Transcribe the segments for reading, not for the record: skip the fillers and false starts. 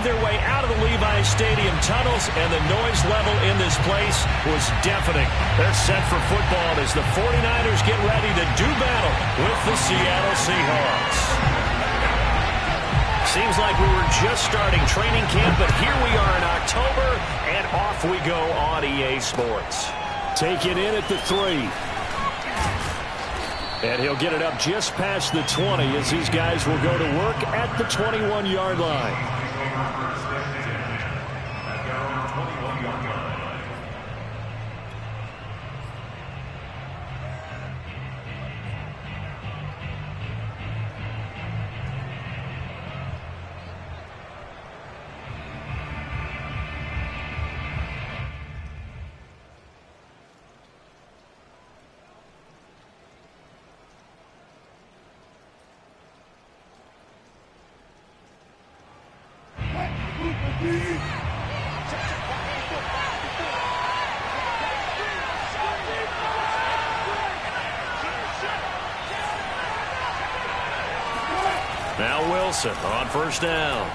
their way out of the Levi Stadium tunnels, and the noise level in this place was deafening. They're set for football as the 49ers get ready to do battle with the Seattle Seahawks. Seems like we were just starting training camp, but here we are in October, and off we go on EA Sports. Take it in at the 3. And he'll get it up just past the 20 as these guys will go to work at the 21-yard line. Now Wilson on first down.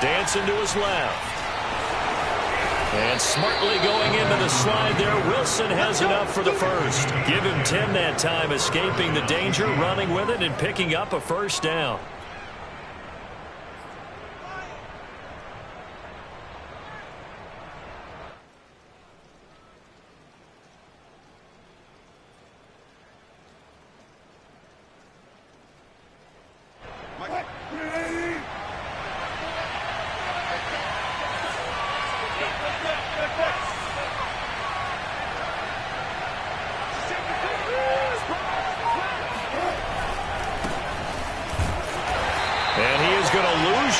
Dancing to his left. And smartly going into the slide there. Wilson has enough for the first. Give him 10 that time, escaping the danger, running with it, and picking up a first down.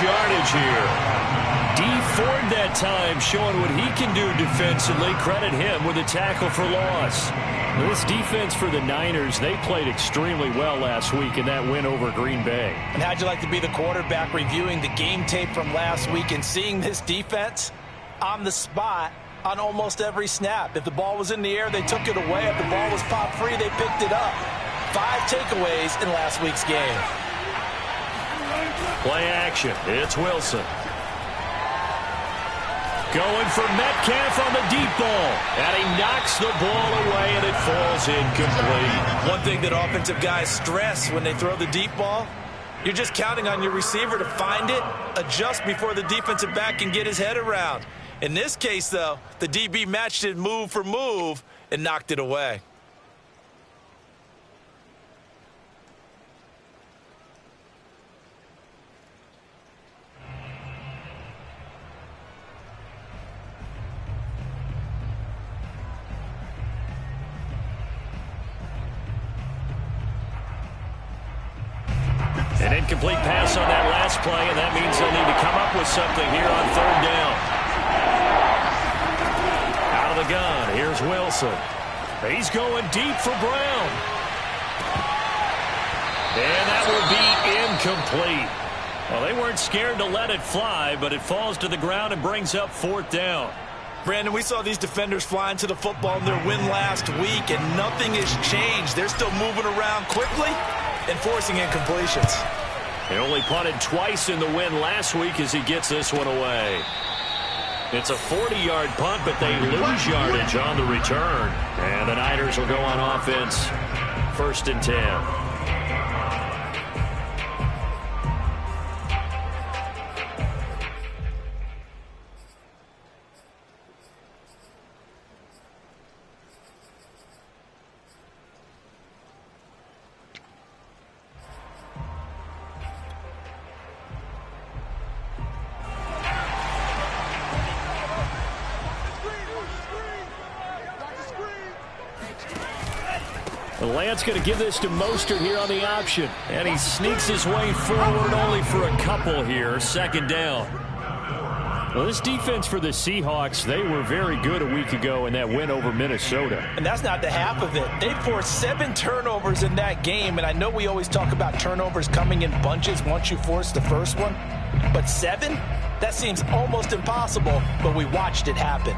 Yardage here. Dee Ford that time showing what he can do defensively. Credit him with a tackle for loss. This defense for the Niners, they played extremely well last week in that win over Green Bay. And how'd you like to be the quarterback reviewing the game tape from last week and seeing this defense on the spot on almost every snap? If the ball was in the air, they took it away. If the ball was popped free, they picked it up. 5 takeaways in last week's game. Play action. It's Wilson. Going for Metcalf on the deep ball. And he knocks the ball away, and it falls incomplete. One thing that offensive guys stress when they throw the deep ball, you're just counting on your receiver to find it, adjust before the defensive back can get his head around. In this case, though, the DB matched it move for move and knocked it away. An incomplete pass on that last play, and that means they'll need to come up with something here on third down. Out of the gun, here's Wilson. He's going deep for Brown. And that will be incomplete. Well, they weren't scared to let it fly, but it falls to the ground and brings up fourth down. Brandon, we saw these defenders fly into the football in their win last week, and nothing has changed. They're still moving around quickly and forcing incompletions. He only punted twice in the win last week as he gets this one away. It's a 40-yard punt, but they lose yardage on the return. And the Niners will go on offense. 1st and 10. Lance going to give this to Mostert here on the option. And he sneaks his way forward only for a couple here. 2nd down. Well, this defense for the Seahawks, they were very good a week ago in that win over Minnesota. And that's not the half of it. They forced 7 turnovers in that game. And I know we always talk about turnovers coming in bunches once you force the first one. But 7? That seems almost impossible, but we watched it happen.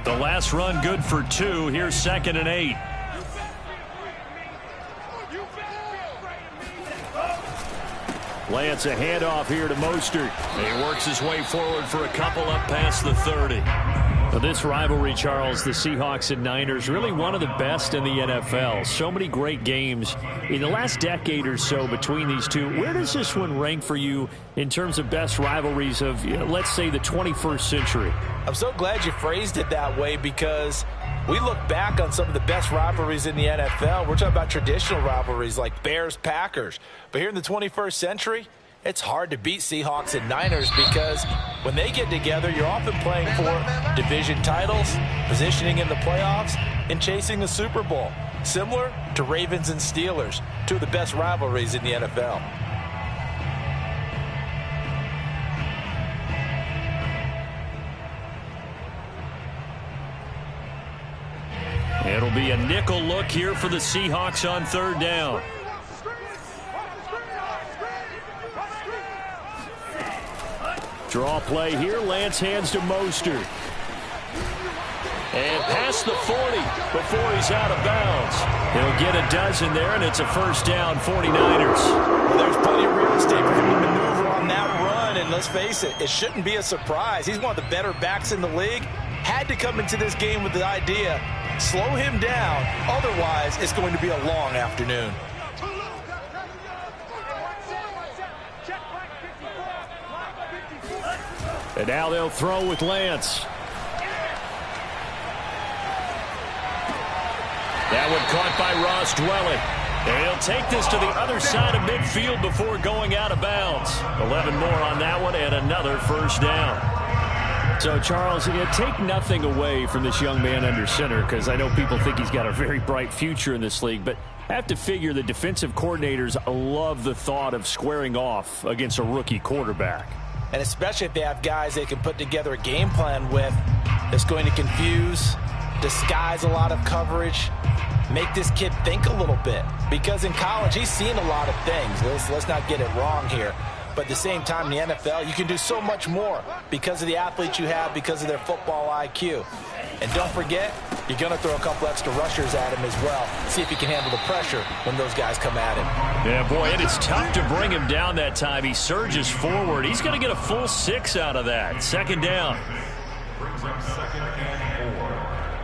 The last run good for 2. Here's 2nd and 8. Lance, a handoff here to Mostert. He works his way forward for a couple up past the 30. Now this rivalry, Charles, the Seahawks and Niners, really one of the best in the NFL. So many great games in the last decade or so between these two. Where does this one rank for you in terms of best rivalries of, let's say, the 21st century? I'm so glad you phrased it that way, because we look back on some of the best rivalries in the NFL. We're talking about traditional rivalries like Bears-Packers. But here in the 21st century, it's hard to beat Seahawks and Niners, because when they get together, you're often playing for division titles, positioning in the playoffs, and chasing the Super Bowl. Similar to Ravens and Steelers, two of the best rivalries in the NFL. It'll be a nickel look here for the Seahawks on third down. Draw play here. Lance hands to Mostert. And past the 40 before he's out of bounds. He'll get a dozen there, and it's a first down, 49ers. Well, there's plenty of real estate for him to maneuver on that run, and let's face it, it shouldn't be a surprise. He's one of the better backs in the league. Had to come into this game with the idea, slow him down, otherwise it's going to be a long afternoon. And now they'll throw with Lance. That one caught by Ross Dwelley. And he'll take this to the other side of midfield before going out of bounds. 11 more on that one and another first down. So, Charles, take nothing away from this young man under center, because I know people think he's got a very bright future in this league, but I have to figure the defensive coordinators love the thought of squaring off against a rookie quarterback. And especially if they have guys they can put together a game plan with that's going to confuse, disguise a lot of coverage, make this kid think a little bit. Because in college, he's seen a lot of things. Let's not get it wrong here. But at the same time, in the NFL, you can do so much more because of the athletes you have, because of their football IQ. And don't forget, you're going to throw a couple extra rushers at him as well. See if he can handle the pressure when those guys come at him. Yeah, boy, and it's tough to bring him down that time. He surges forward. He's going to get a full 6 out of that. Second down. Brings up second and 4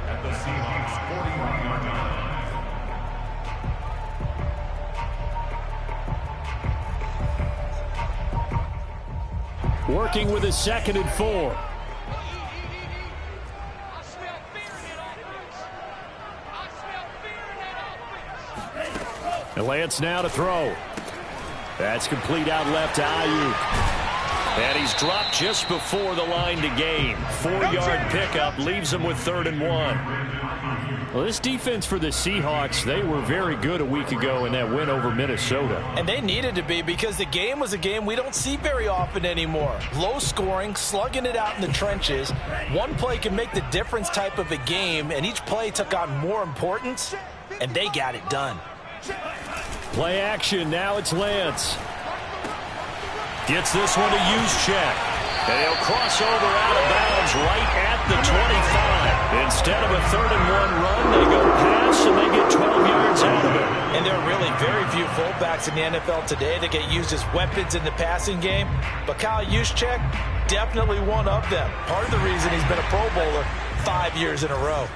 at the Seahawks 41-yard line. Working with a second and 4. And Lance now to throw. That's complete out left to Ayuk. And he's dropped just before the line to gain. 4-yard pickup leaves him with 3rd and 1. Well, this defense for the Seahawks, they were very good a week ago in that win over Minnesota. And they needed to be, because the game was a game we don't see very often anymore. Low scoring, slugging it out in the trenches. One play can make the difference type of a game, and each play took on more importance, and they got it done. Play action. Now it's Lance. Gets this one to Juszczyk. And he'll cross over out of bounds right at the 25. Instead of a 3rd and 1 run, they go pass and they get 12 yards out of it. And there are really very few fullbacks in the NFL today that get used as weapons in the passing game. But Kyle Juszczyk, definitely one of them. Part of the reason he's been a Pro Bowler 5 years in a row.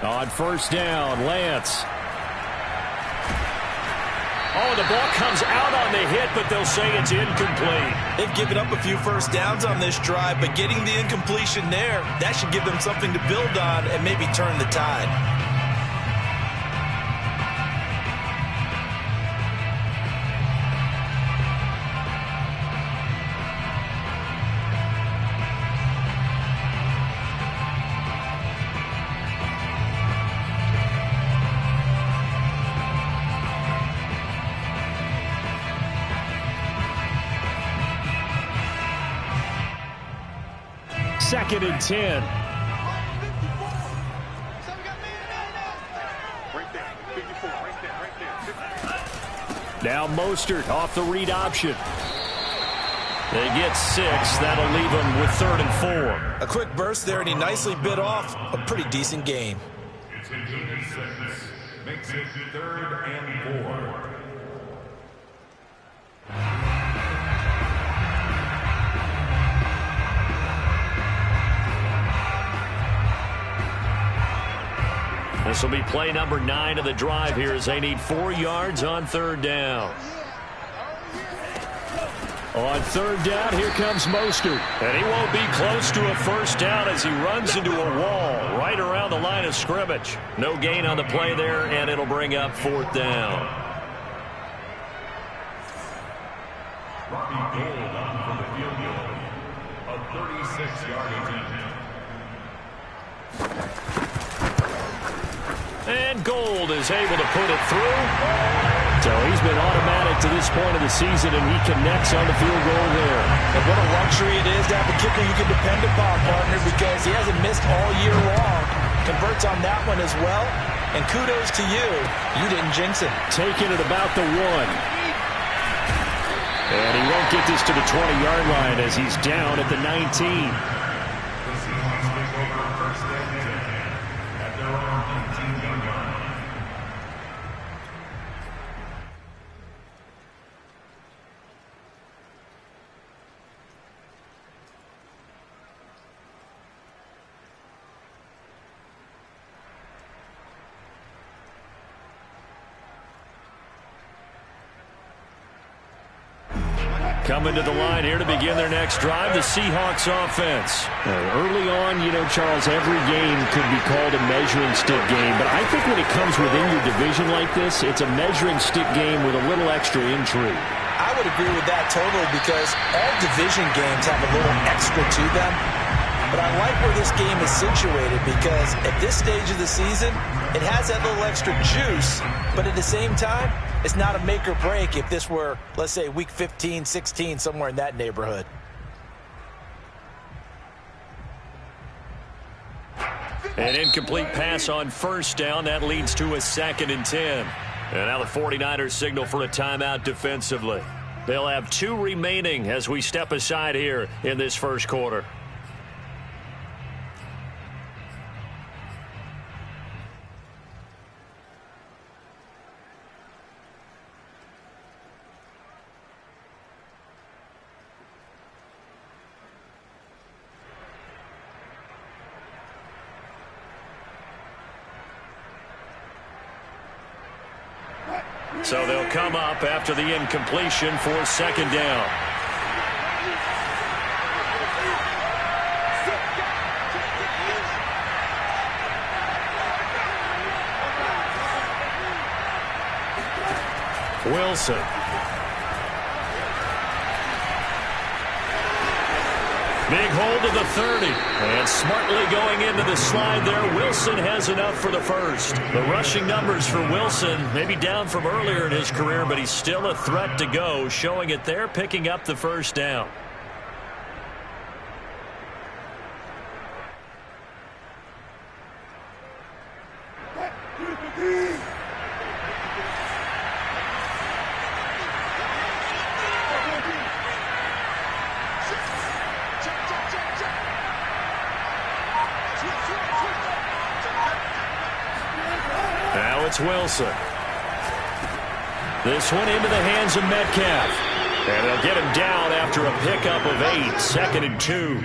On first down, Lance. Oh, the ball comes out on the hit, but they'll say it's incomplete. They've given up a few first downs on this drive, but getting the incompletion there, that should give them something to build on and maybe turn the tide. Second and 10. Now Mostert off the read option. They get 6. That'll leave them with 3rd and 4. A quick burst there, and he nicely bit off a pretty decent game. It's a 6. makes it 3rd and 4. This will be play number 9 of the drive here as they need 4 yards on 3rd down. On 3rd down, here comes Mostert. And he won't be close to a first down as he runs into a wall right around the line of scrimmage. No gain on the play there, and it'll bring up 4th down. Robbie Gould on for the field goal. A 36-yard attempt. And Gould is able to put it through. So he's been automatic to this point of the season, and he connects on the field goal there. And what a luxury it is to have a kicker you can depend upon, partner, because he hasn't missed all year long. Converts on that one as well. And kudos to you. You didn't jinx him. Taking it about the 1. And he won't get this to the 20-yard line as he's down at the 19. The Seahawks take over 1st and 10 at their own 19-yard line. Coming to the line here to begin their next drive, the Seahawks offense. Early on, Charles, every game could be called a measuring stick game. But I think when it comes within your division like this, it's a measuring stick game with a little extra intrigue. I would agree with that totally because all division games have a little extra to them. But I like where this game is situated because at this stage of the season, it has that little extra juice. But at the same time, it's not a make or break if this were, let's say, week 15, 16, somewhere in that neighborhood. An incomplete pass on 1st down. That leads to a 2nd and 10. And now the 49ers signal for a timeout defensively. They'll have 2 remaining as we step aside here in this first quarter. So they'll come up after the incompletion for 2nd down. Wilson. Big hold of the 30. And smartly going into the slide there, Wilson has enough for the first. The rushing numbers for Wilson maybe down from earlier in his career, but he's still a threat to go, showing it there, picking up the first down. Now it's Wilson. This one into the hands of Metcalf. And they'll get him down after a pickup of 8, 2nd and 2.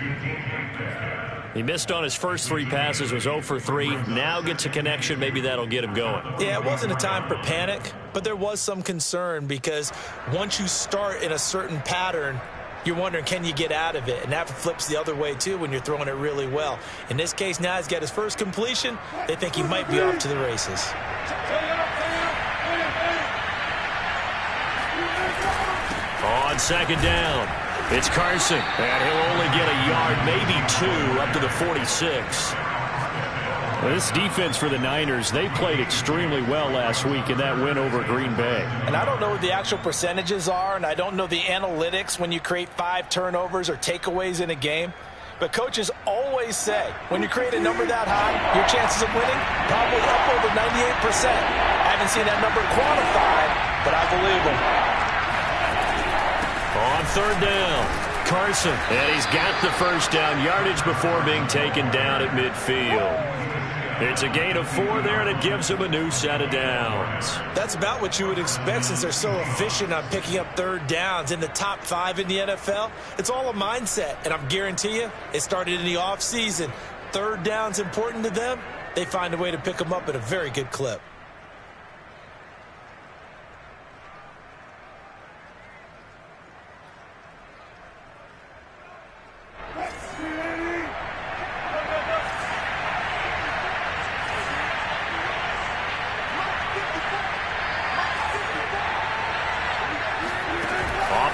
He missed on his first 3 passes, was 0 for 3. Now gets a connection. Maybe that'll get him going. Yeah, it wasn't a time for panic, but there was some concern because once you start in a certain pattern, you're wondering, can you get out of it? And that flips the other way, too, when you're throwing it really well. In this case, now he's got his first completion. They think he might be off to the races. On 2nd down, it's Carson. And he'll only get a yard, maybe 2, up to the 46. This defense for the Niners, they played extremely well last week in that win over Green Bay. And I don't know what the actual percentages are, and I don't know the analytics when you create 5 turnovers or takeaways in a game. But coaches always say, when you create a number that high, your chances of winning probably up over 98%. I haven't seen that number quantified, but I believe them. On 3rd down, Carson. And he's got the first down, yardage before being taken down at midfield. It's a gain of 4 there, and it gives them a new set of downs. That's about what you would expect since they're so efficient on picking up third downs. In the top 5 in the NFL, it's all a mindset, and I'm guarantee you it started in the offseason. Third down's important to them. They find a way to pick them up at a very good clip.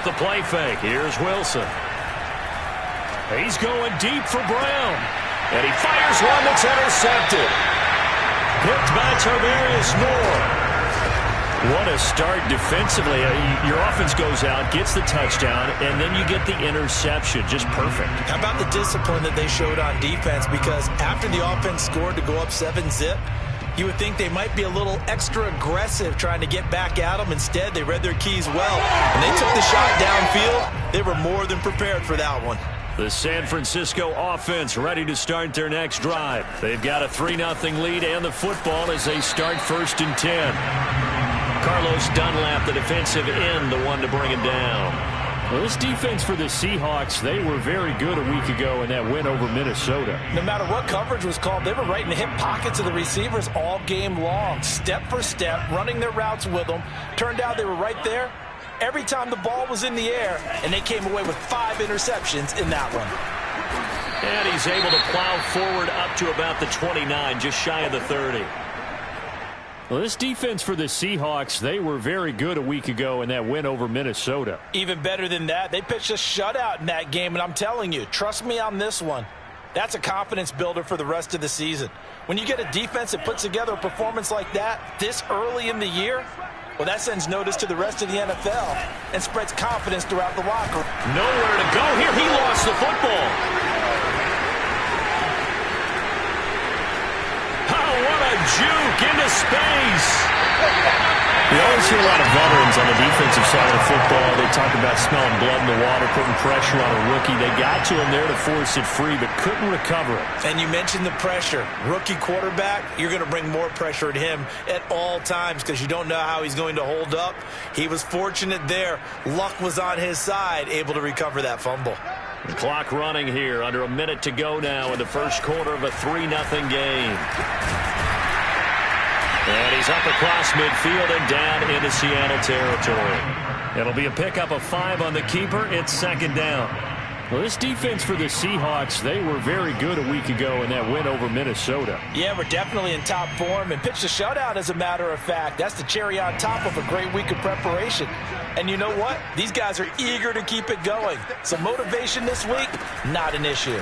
The play fake. Here's Wilson. He's going deep for Brown. And he fires one that's intercepted. Picked by Tarvarius Moore. What a start defensively. Your offense goes out, gets the touchdown, and then you get the interception. Just perfect. How about the discipline that they showed on defense? Because after the offense scored to go up 7-zip, you would think they might be a little extra aggressive trying to get back at them. Instead, they read their keys well, and they took the shot downfield. They were more than prepared for that one. The San Francisco offense ready to start their next drive. They've got a 3-0 lead and the football as they start 1st and 10. Carlos Dunlap, the defensive end, the one to bring him down. Well, this defense for the Seahawks, they were very good a week ago in that win over Minnesota. No matter what coverage was called, they were right in the hip pockets of the receivers all game long, step for step, running their routes with them. Turned out they were right there every time the ball was in the air, and they came away with 5 interceptions in that one. And he's able to plow forward up to about the 29, just shy of the 30. Well, this defense for the Seahawks, they were very good a week ago in that win over Minnesota. Even better than that, they pitched a shutout in that game, and I'm telling you, trust me on this one. That's a confidence builder for the rest of the season. When you get a defense that puts together a performance like that this early in the year, well, that sends notice to the rest of the NFL and spreads confidence throughout the locker room. Nowhere to go here. He lost the football. What a juke into space. We always see a lot of veterans on the defensive side of the football. They talk about smelling blood in the water, putting pressure on a rookie. They got to him there to force it free, but couldn't recover it. And you mentioned the pressure. Rookie quarterback, you're going to bring more pressure at him at all times because you don't know how he's going to hold up. He was fortunate there. Luck was on his side, able to recover that fumble. The clock running here, under a minute to go now in the first quarter of a 3-0 game. And he's up across midfield and down into Seattle territory. It'll be a pickup of 5 on the keeper. It's 2nd down. Well, this defense for the Seahawks, they were very good a week ago in that win over Minnesota. Yeah, we're definitely in top form and pitched a shutout, as a matter of fact. That's the cherry on top of a great week of preparation. And you know what? These guys are eager to keep it going. So motivation this week, not an issue.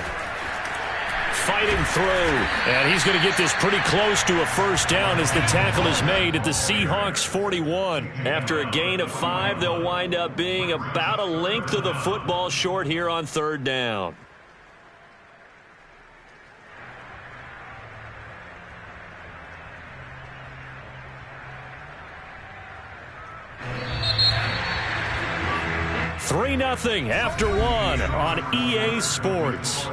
Fighting through, and he's going to get this pretty close to a 1st down as the tackle is made at the Seahawks 41. After a gain of 5, they'll wind up being about a length of the football short here on 3rd down. Three 3-0 after 1 on EA Sports.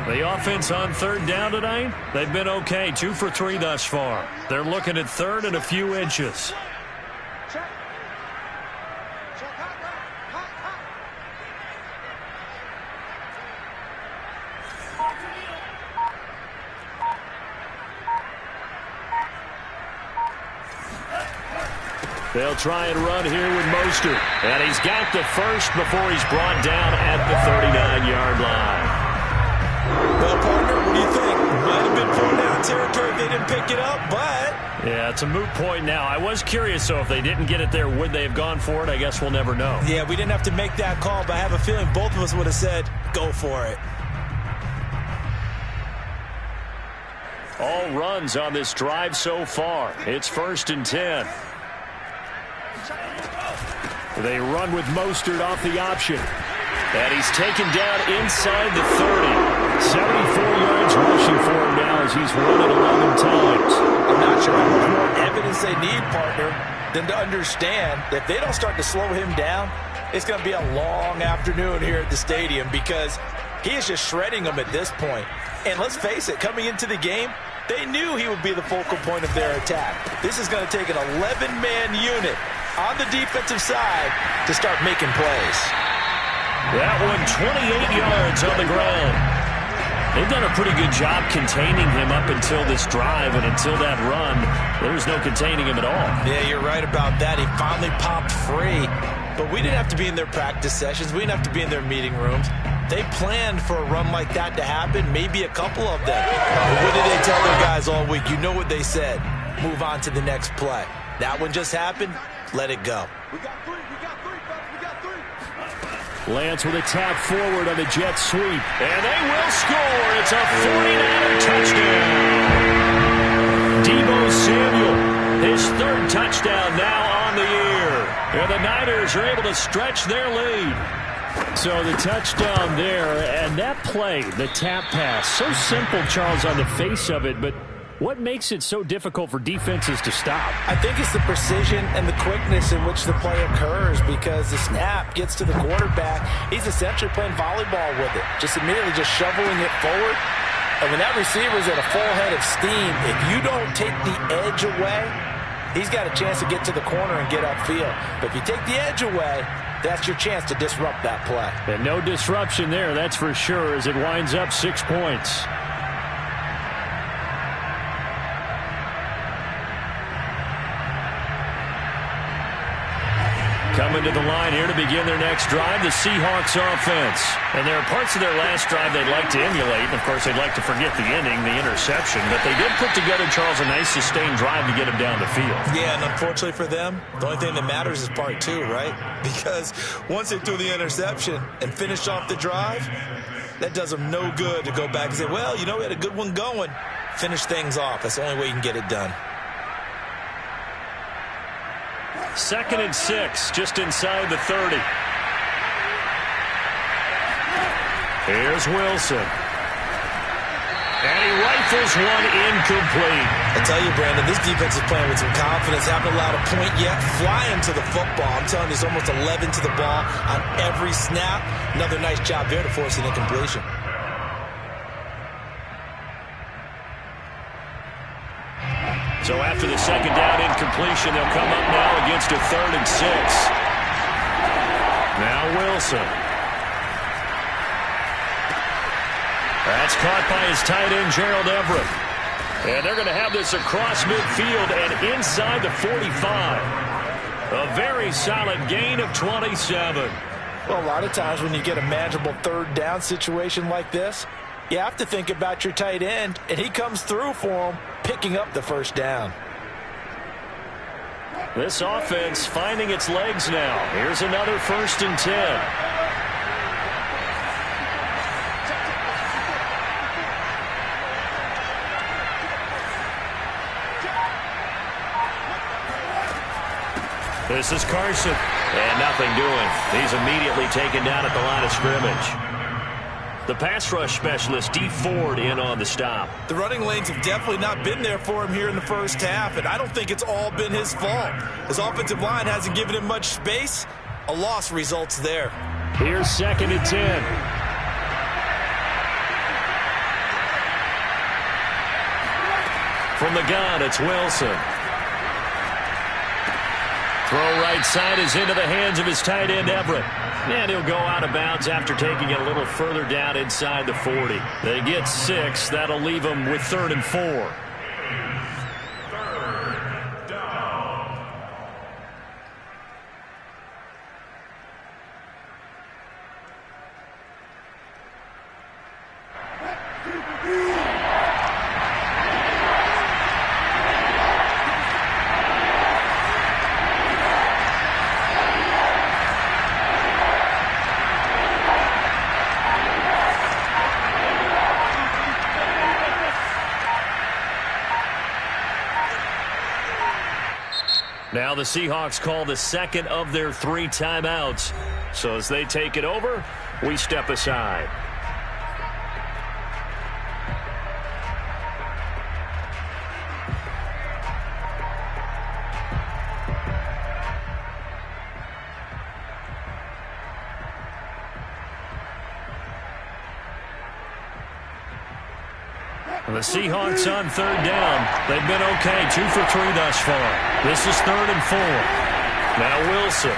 The offense on 3rd down tonight, they've been okay, 2 for 3 thus far. They're looking at 3rd and a few inches. They'll try and run here with Mostert. And he's got the first before he's brought down at the 39-yard line. Well, partner, what do you think? Might have been 4-down territory if they didn't pick it up, but... Yeah, it's a moot point now. I was curious, so if they didn't get it there, would they have gone for it? I guess we'll never know. Yeah, we didn't have to make that call, but I have a feeling both of us would have said, go for it. All runs on this drive so far. It's 1st and 10. They run with Mostert off the option. And he's taken down inside the 30. 74 yards rushing for him now they need, partner, than to understand that if they don't start to slow him down, it's going to be a long afternoon here at the stadium because he is just shredding them at this point. And let's face it, coming into the game, they knew he would be the focal point of their attack. This is going to take an 11-man unit on the defensive side to start making plays. That one 28 yards on the ground. They've done a pretty good job containing him up until this drive, and until that run, there's no containing him at all. Yeah, you're right about that. He finally popped free, but we didn't have to be in their practice sessions. We didn't have to be in their meeting rooms. They planned for a run like that to happen, maybe a couple of them. But what did they tell their guys all week? You know what they said. Move on to the next play. That one just happened. Let it go. We got three, fellas. We got three. Lance with a tap forward on the jet sweep. And they will score. It's a 49er touchdown. Deebo Samuel, his third touchdown now on the year. And the Niners are able to stretch their lead. So the touchdown there, and that play, the tap pass, so simple, Charles, on the face of it, but what makes it so difficult for defenses to stop? I think it's the precision and the quickness in which the play occurs because the snap gets to the quarterback. He's essentially playing volleyball with it, just immediately just shoveling it forward. And when that receiver's at a full head of steam, if you don't take the edge away, he's got a chance to get to the corner and get upfield. But if you take the edge away, that's your chance to disrupt that play. And no disruption there, that's for sure, as it winds up 6 points. Coming to the line here to begin their next drive, the Seahawks offense. And there are parts of their last drive they'd like to emulate. And, of course, they'd like to forget the inning, the interception. But they did put together, Charles, a nice sustained drive to get him down the field. Yeah, and unfortunately for them, the only thing that matters is part two, right? Because once they threw the interception and finished off the drive, that does them no good to go back and say, well, you know, we had a good one going. Finish things off. That's the only way you can get it done. 2nd and 6, just inside the 30. Here's Wilson. And he rifles one incomplete. I tell you, Brandon, this defense is playing with some confidence. Haven't allowed a point yet. Flying to the football. I'm telling you, it's almost 11 to the ball on every snap. Another nice job there to force an incompletion. So after the second down incompletion, they'll come up now against a 3rd and 6. Now Wilson. That's caught by his tight end, Gerald Everett. And they're going to have this across midfield and inside the 45. A very solid gain of 27. Well, a lot of times when you get a manageable 3rd down situation like this, you have to think about your tight end, and he comes through for him, picking up the 1st down. This offense finding its legs now. Here's another 1st and 10. This is Carson. And nothing doing. He's immediately taken down at the line of scrimmage. The pass rush specialist, Dee Ford, in on the stop. The running lanes have definitely not been there for him here in the first half, and I don't think it's all been his fault. His offensive line hasn't given him much space. A loss results there. Here's 2nd and 10. From the gun, it's Wilson. Throw right side is into the hands of his tight end, Everett. And he'll go out of bounds after taking it a little further down inside the 40. They get 6. That'll leave them with 3rd and 4. 3rd down. Now the Seahawks call the 2nd of their 3 timeouts. So as they take it over, we step aside. The Seahawks on third down. They've been okay, 2 for 3 thus far. This is 3rd and 4. Now Wilson.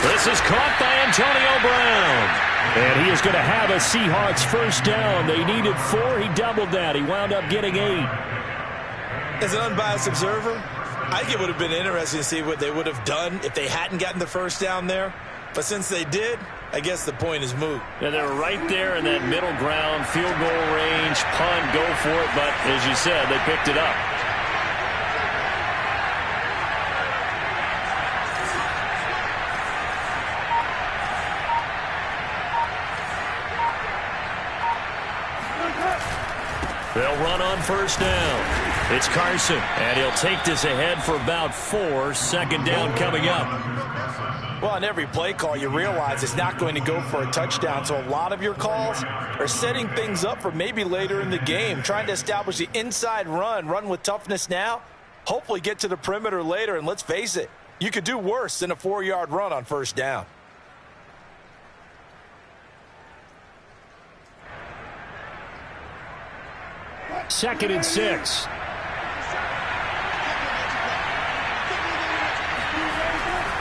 This is caught by Antonio Brown. And he is going to have a Seahawks first down. They needed 4. He doubled that. He wound up getting 8. As an unbiased observer, I think it would have been interesting to see what they would have done if they hadn't gotten the first down there. But since they did, I guess the point is moot. Yeah, they were right there in that middle ground, field goal range, punt, go for it. But as you said, they picked it up. They'll run on first down. It's Carson, and he'll take this ahead for about 4. Second down coming up. Well, on every play call, you realize it's not going to go for a touchdown, so a lot of your calls are setting things up for maybe later in the game, trying to establish the inside run with toughness now, hopefully get to the perimeter later, and let's face it, you could do worse than a 4-yard run on first down. Second and 6.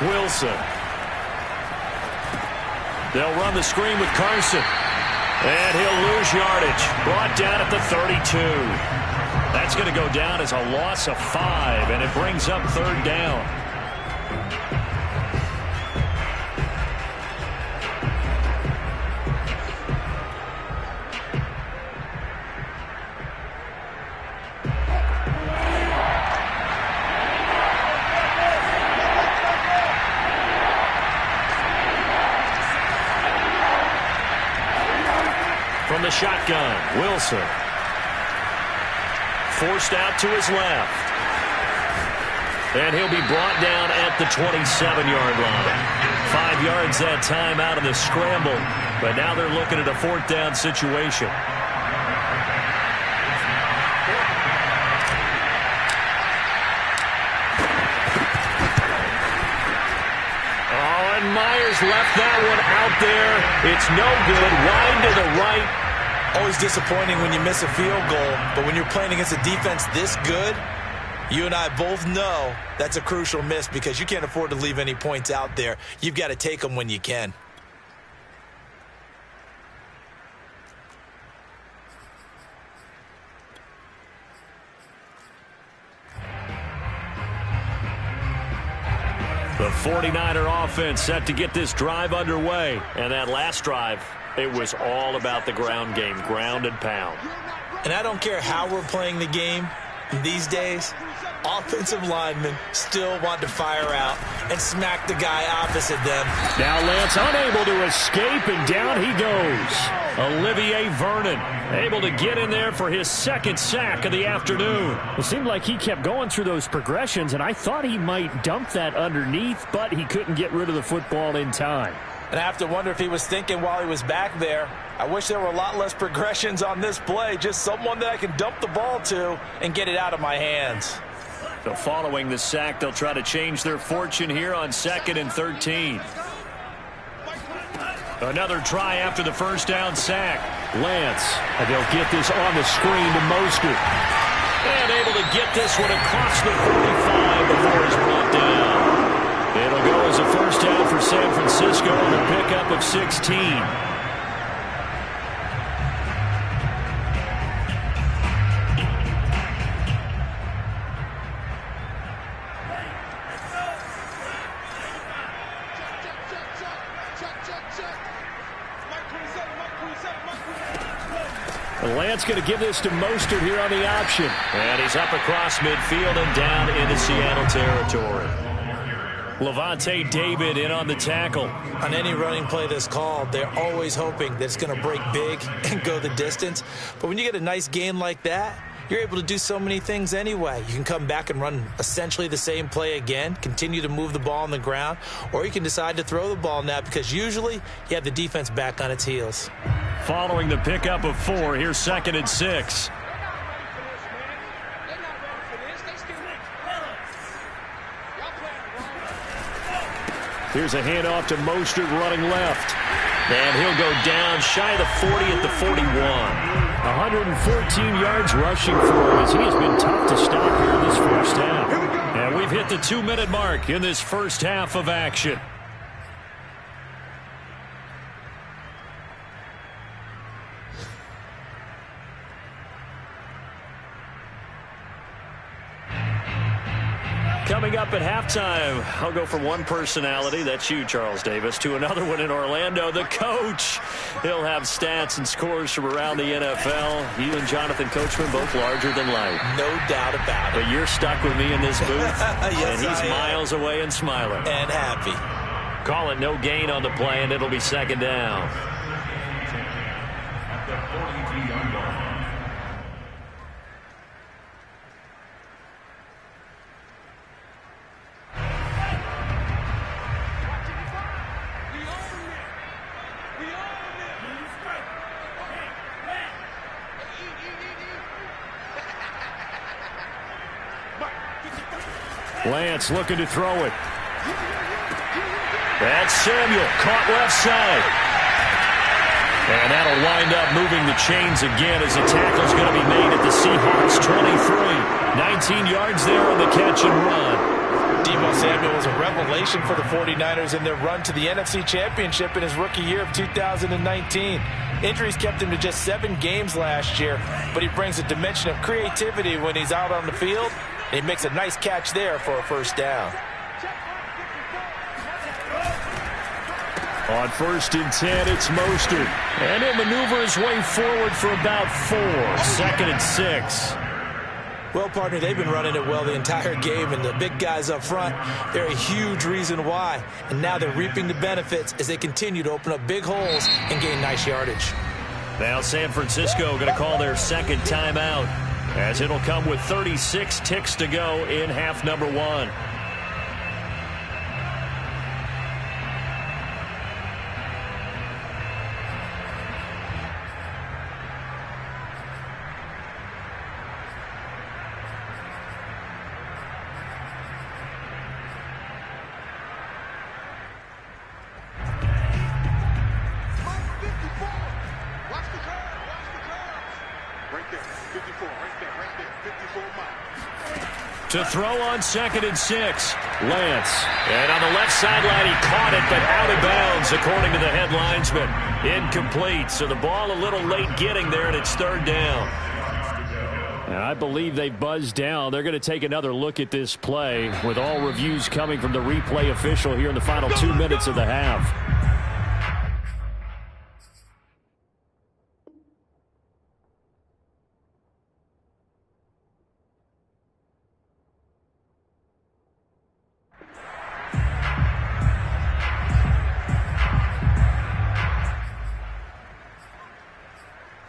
Wilson. They'll run the screen with Carson. And he'll lose yardage. Brought down at the 32. That's going to go down as a loss of 5, and it brings up third down. From the shotgun, Wilson. Forced out to his left. And he'll be brought down at the 27-yard line. 5 yards that time out of the scramble. But now they're looking at a 4th down situation. Oh, and Myers left that one out there. It's no good. Wide to the right. Always disappointing when you miss a field goal, but when you're playing against a defense this good, you and I both know that's a crucial miss because you can't afford to leave any points out there. You've got to take them when you can. The 49er offense set to get this drive underway. And that last drive, it was all about the ground game, ground and pound. And I don't care how we're playing the game these days, offensive linemen still want to fire out and smack the guy opposite them. Now Lance unable to escape, and down he goes. Olivier Vernon able to get in there for his 2nd sack of the afternoon. It seemed like he kept going through those progressions, and I thought he might dump that underneath, but he couldn't get rid of the football in time. And I have to wonder if he was thinking while he was back there, I wish there were a lot less progressions on this play, just someone that I can dump the ball to and get it out of my hands. So following the sack, they'll try to change their fortune here on 2nd and 13. Another try after the first down sack. Lance, and they'll get this on the screen to Mostert. And able to get this one across the 45 before he's brought down. It'll go as a first down for San Francisco on the pickup of 16. Lance going to give this to Mostert here on the option. And he's up across midfield and down into Seattle territory. Levante David in on the tackle. On any running play that's called, they're always hoping that it's going to break big and go the distance. But when you get a nice gain like that, you're able to do so many things anyway. You can come back and run essentially the same play again, continue to move the ball on the ground, or you can decide to throw the ball now because usually you have the defense back on its heels. Following the pickup of 4, here's 2nd and 6. Here's a handoff to Mostert running left. And he'll go down shy of the 40 at the 41. 114 yards rushing for him as he has been tough to stop here in this first half. And we've hit the 2-minute mark in this first half of action. Coming up at halftime, I'll go from one personality, that's you, Charles Davis, to another one in Orlando, the coach. He'll have stats and scores from around the NFL. You and Jonathan Coachman both larger than life. No doubt about it. But you're stuck with me in this booth, yes, and he's miles away and smiling. And happy. Call it no gain on the play, and it'll be second down. At the 42-yard line. Lance looking to throw it. That's Samuel, caught left side. And that'll wind up moving the chains again as the tackle's going to be made at the Seahawks 23. 19 yards there on the catch and run. Deebo Samuel was a revelation for the 49ers in their run to the NFC Championship in his rookie year of 2019. Injuries kept him to just 7 games last year, but he brings a dimension of creativity when he's out on the field. He makes a nice catch there for a first down. On 1st and 10, it's Mostert. And he'll maneuver his way forward for about 4. 2nd and 6. Well, partner, they've been running it well the entire game, and the big guys up front, they're a huge reason why. And now they're reaping the benefits as they continue to open up big holes and gain nice yardage. Now San Francisco going to call their second timeout, as it'll come with 36 ticks to go in half number 1. To throw on 2nd and 6, Lance. And on the left sideline, he caught it, but out of bounds, according to the head linesman. Incomplete, so the ball a little late getting there, and it's 3rd down. And I believe they buzzed down. They're going to take another look at this play, with all reviews coming from the replay official here in the final 2 minutes of the half.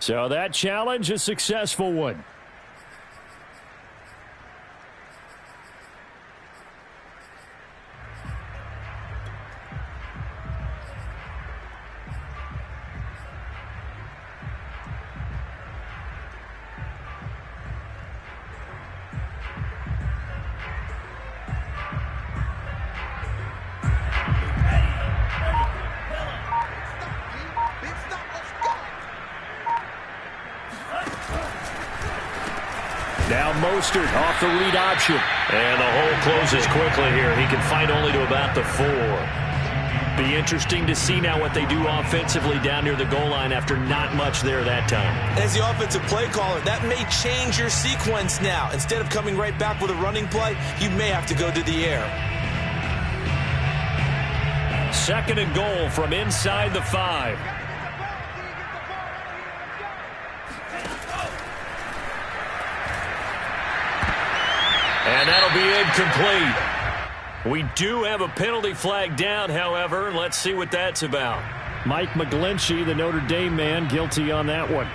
So that challenge, a successful one. Now Mostert off the read option. And the hole closes quickly here. He can fight only to about the 4. Be interesting to see now what they do offensively down near the goal line after not much there that time. As the offensive play caller, that may change your sequence now. Instead of coming right back with a running play, you may have to go to the air. 2nd and goal from inside the 5. And that'll be incomplete. We do have a penalty flag down, however. Let's see what that's about. Mike McGlinchey, the Notre Dame man, guilty on that one.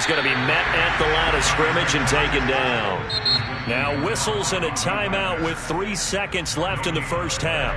he's going to be met at the line of scrimmage and taken down. Now whistles and a timeout with 3 seconds left in the first half.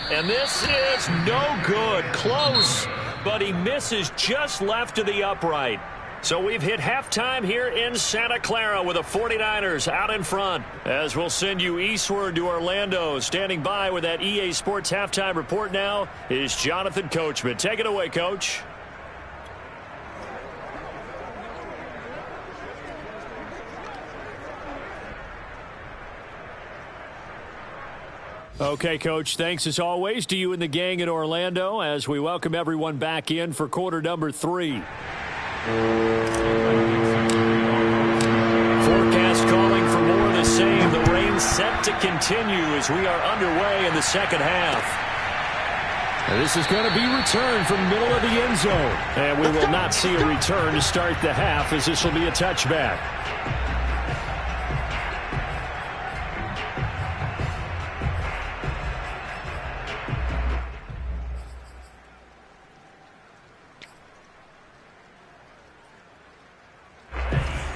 And this is no good. Close, but he misses just left of the upright. So we've hit halftime here in Santa Clara with the 49ers out in front. As we'll send you eastward to Orlando. Standing by with that EA Sports halftime report now is Jonathan Coachman. Take it away, Coach. Okay, Coach, thanks as always to you and the gang in Orlando as we welcome everyone back in for quarter number 3. Forecast calling for more of the same. The rain set to continue as we are underway in the second half. And this is going to be returned from the middle of the end zone. And we will not see a return to start the half as this will be a touchback.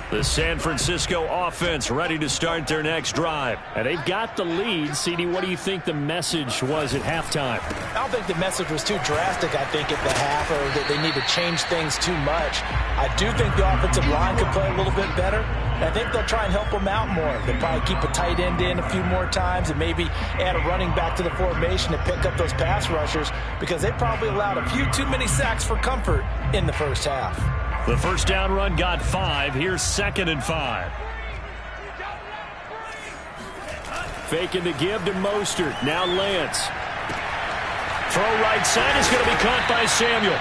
The San Francisco offense ready to start their next drive. And they've got the lead. CD, what do you think the message was at halftime? I don't think the message was too drastic, I think, at the half, or that they need to change things too much. I do think the offensive line could play a little bit better. I think they'll try and help them out more. They'll probably keep a tight end in a few more times and maybe add a running back to the formation to pick up those pass rushers because they probably allowed a few too many sacks for comfort in the first half. The first down run got 5. Here's 2nd and 5. Faking the give to Mostert. Now Lance. Throw right side is going to be caught by Samuel.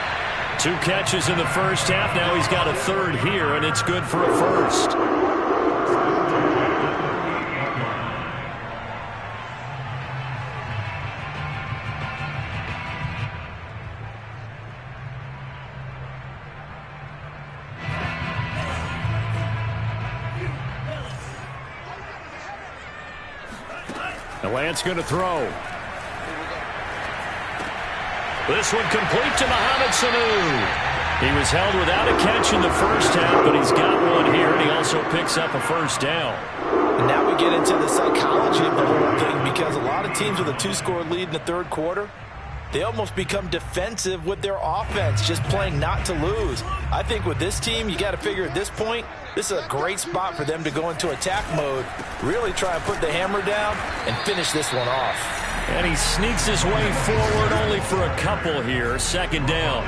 2 catches in the first half. Now he's got a third here, and it's good for a first. Lance going to throw. This one complete to Mohamed Sanu. He was held without a catch in the first half, but he's got one here, and he also picks up a first down. And now we get into the psychology of the whole thing because a lot of teams with a 2-score lead in the third quarter, they almost become defensive with their offense, just playing not to lose. I think with this team, you got to figure at this point, this is a great spot for them to go into attack mode, really try and put the hammer down and finish this one off. And he sneaks his way forward only for a couple here. 2nd down.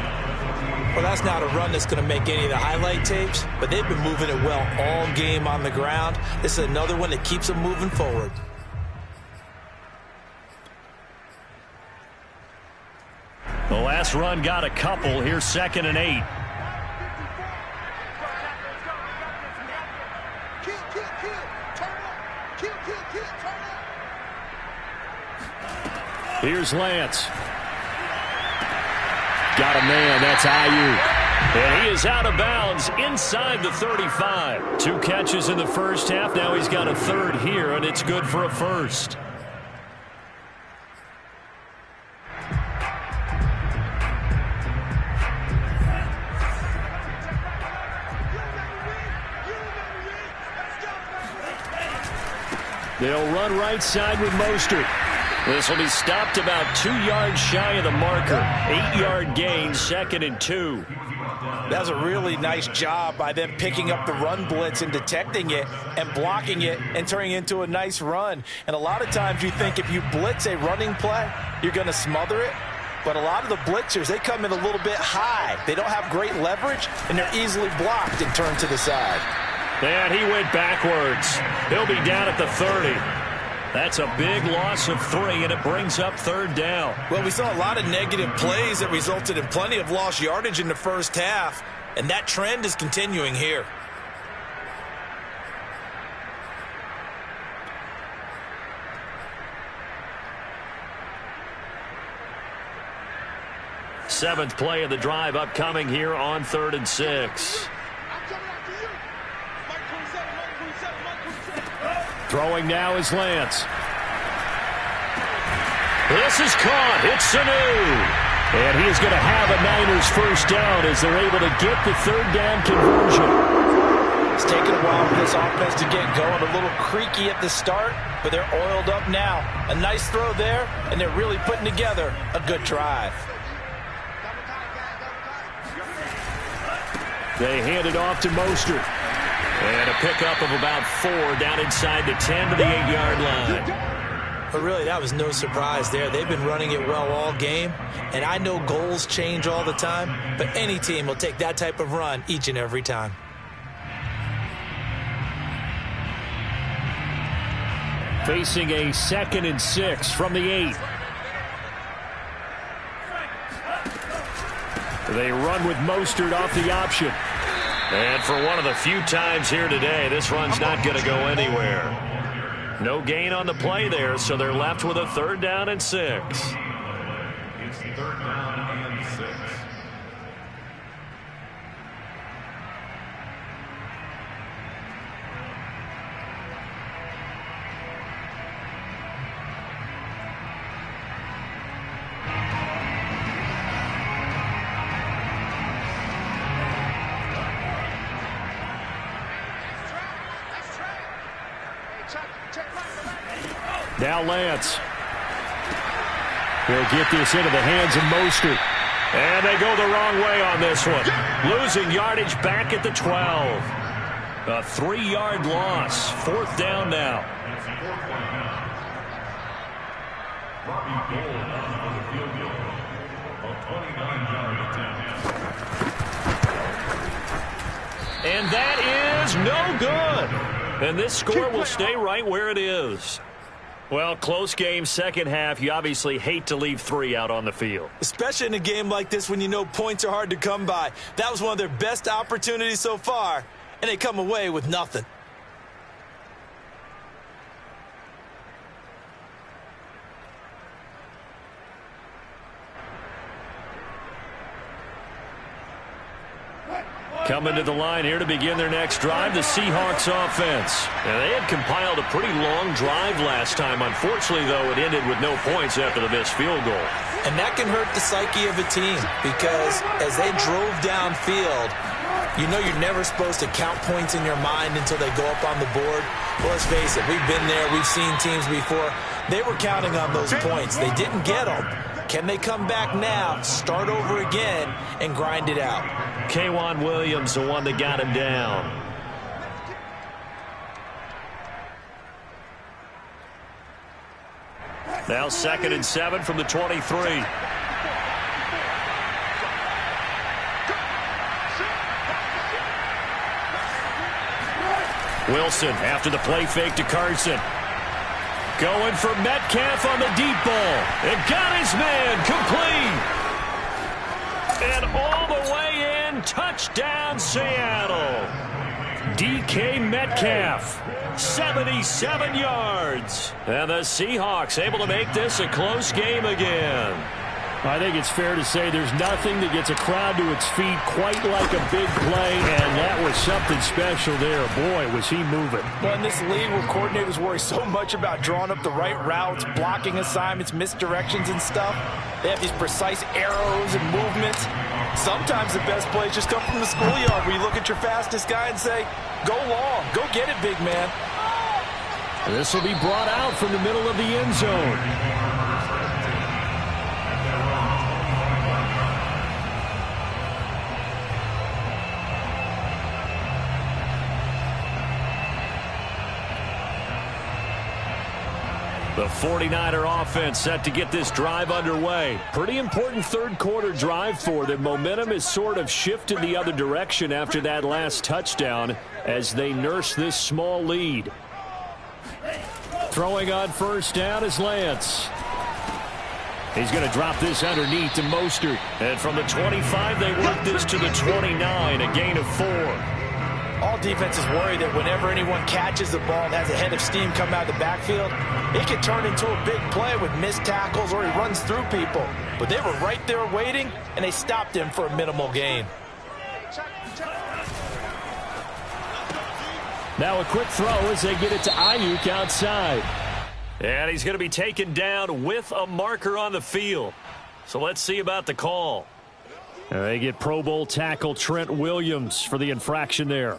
Well, that's not a run that's going to make any of the highlight tapes, but they've been moving it well all game on the ground. This is another one that keeps them moving forward. The last run got a couple. Here's 2nd and 8. Here's Lance. Got a man. That's Ayuk. And he is out of bounds inside the 35. 2 catches in the first half. Now he's got a third here, and it's good for a first. They'll run right side with Mostert. This will be stopped about 2 yards shy of the marker. 8-yard gain, 2nd and 2. That's a really nice job by them picking up the run blitz and detecting it and blocking it and turning it into a nice run. And a lot of times you think if you blitz a running play, you're going to smother it. But a lot of the blitzers, they come in a little bit high. They don't have great leverage, and they're easily blocked and turned to the side. And he went backwards. He'll be down at the 30. That's a big loss of 3, and it brings up 3rd down. Well, we saw a lot of negative plays that resulted in plenty of lost yardage in the first half, and that trend is continuing here. Seventh play of the drive upcoming here on 3rd and 6. Throwing now is Lance. This is caught. It's Sanu. And he is going to have a Niners first down as they're able to get the third down conversion. It's taken a while for this offense to get going. A little creaky at the start, but they're oiled up now. A nice throw there, and they're really putting together a good drive. They hand it off to Mostert. And a pickup of about 4 down inside the 10 to the 8-yard line. But really, that was no surprise there. They've been running it well all game, and I know goals change all the time, but any team will take that type of run each and every time. Facing a 2nd and 6 from the 8. They run with Mostert off the option. And for one of the few times here today, this run's not going to go anywhere. No gain on the play there, so they're left with a 3rd down and 6. It's 3rd down and 6. Now Lance. He'll get this into the hands of Mostert. And they go the wrong way on this one. Losing yardage back at the 12. A 3-yard loss. 4th down now. Robbie Gould for the field goal. A 29-yard attempt. And that is no good. And this score will stay right where it is. Well, close game, second half. You obviously hate to leave 3 out on the field. Especially in a game like this when you know points are hard to come by. That was one of their best opportunities so far, and they come away with nothing. Coming to the line here to begin their next drive, the Seahawks offense. Now, they had compiled a pretty long drive last time. Unfortunately, though, it ended with no points after the missed field goal. And that can hurt the psyche of a team because as they drove downfield, you know you're never supposed to count points in your mind until they go up on the board. Well, let's face it, we've been there. We've seen teams before. They were counting on those points. They didn't get them. Can they come back now, start over again, and grind it out? K'Wan Williams, the one that got him down. Now 2nd and 7 from the 23. Wilson after the play fake to Carson. Going for Metcalf on the deep ball. And got his man complete. And all the way in, touchdown Seattle. DK Metcalf, 77 yards. And the Seahawks able to make this a close game again. I think it's fair to say there's nothing that gets a crowd to its feet quite like a big play, and that was something special there. Boy, was he moving. Well, in this league where coordinators worry so much about drawing up the right routes, blocking assignments, misdirections and stuff, they have these precise arrows and movements. Sometimes the best plays just come from the schoolyard where you look at your fastest guy and say, go long, go get it, big man. This will be brought out from the middle of the end zone. The 49er offense set to get this drive underway. Pretty important third quarter drive for them. Momentum has sort of shifted the other direction after that last touchdown as they nurse this small lead. Throwing on first down is Lance. He's going to drop this underneath to Mostert. And from the 25, they work this to the 29, a gain of 4. All defenses worry that whenever anyone catches the ball and has a head of steam come out of the backfield, it can turn into a big play with missed tackles or he runs through people. But they were right there waiting, and they stopped him for a minimal gain. Now a quick throw as they get it to Ayuk outside. And he's going to be taken down with a marker on the field. So let's see about the call. They get Pro Bowl tackle Trent Williams for the infraction there.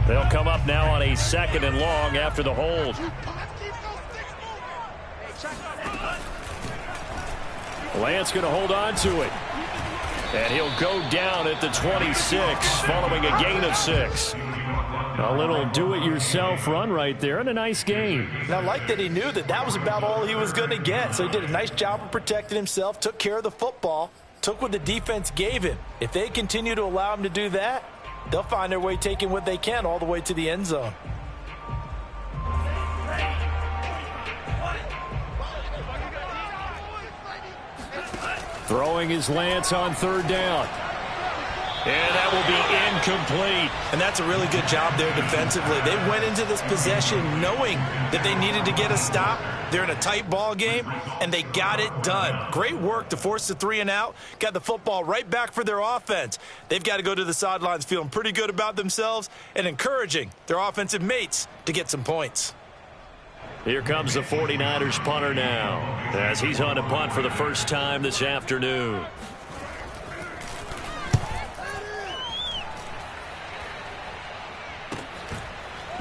They'll come up now on a 2nd and long after the hold. Lance going to hold on to it. And he'll go down at the 26 following a gain of 6. A little do-it-yourself run right there and a nice game. And I like that he knew that that was about all he was going to get. So he did a nice job of protecting himself, took care of the football, took what the defense gave him. If they continue to allow him to do that, they'll find their way taking what they can all the way to the end zone. Throwing his Lance on 3rd down. And that will be incomplete. And that's a really good job there defensively. They went into this possession knowing that they needed to get a stop. They're in a tight ball game, and they got it done. Great work to force the 3 and out. Got the football right back for their offense. They've got to go to the sidelines feeling pretty good about themselves and encouraging their offensive mates to get some points. Here comes the 49ers punter now as he's on to punt for the first time this afternoon.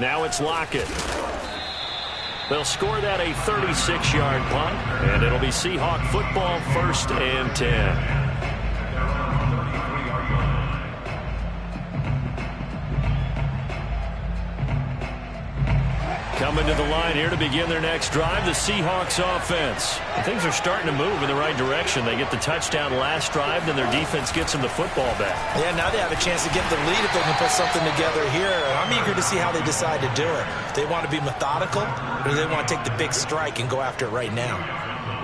Now it's Lockett. They'll score that a 36-yard punt, and it'll be Seahawk football 1st and 10. Coming to the line here to begin their next drive, the Seahawks offense. Things are starting to move in the right direction. They get the touchdown last drive, then their defense gets them the football back. Yeah, now they have a chance to get the lead if they can put something together here. I'm eager to see how they decide to do it. Do they want to be methodical, or do they want to take the big strike and go after it right now?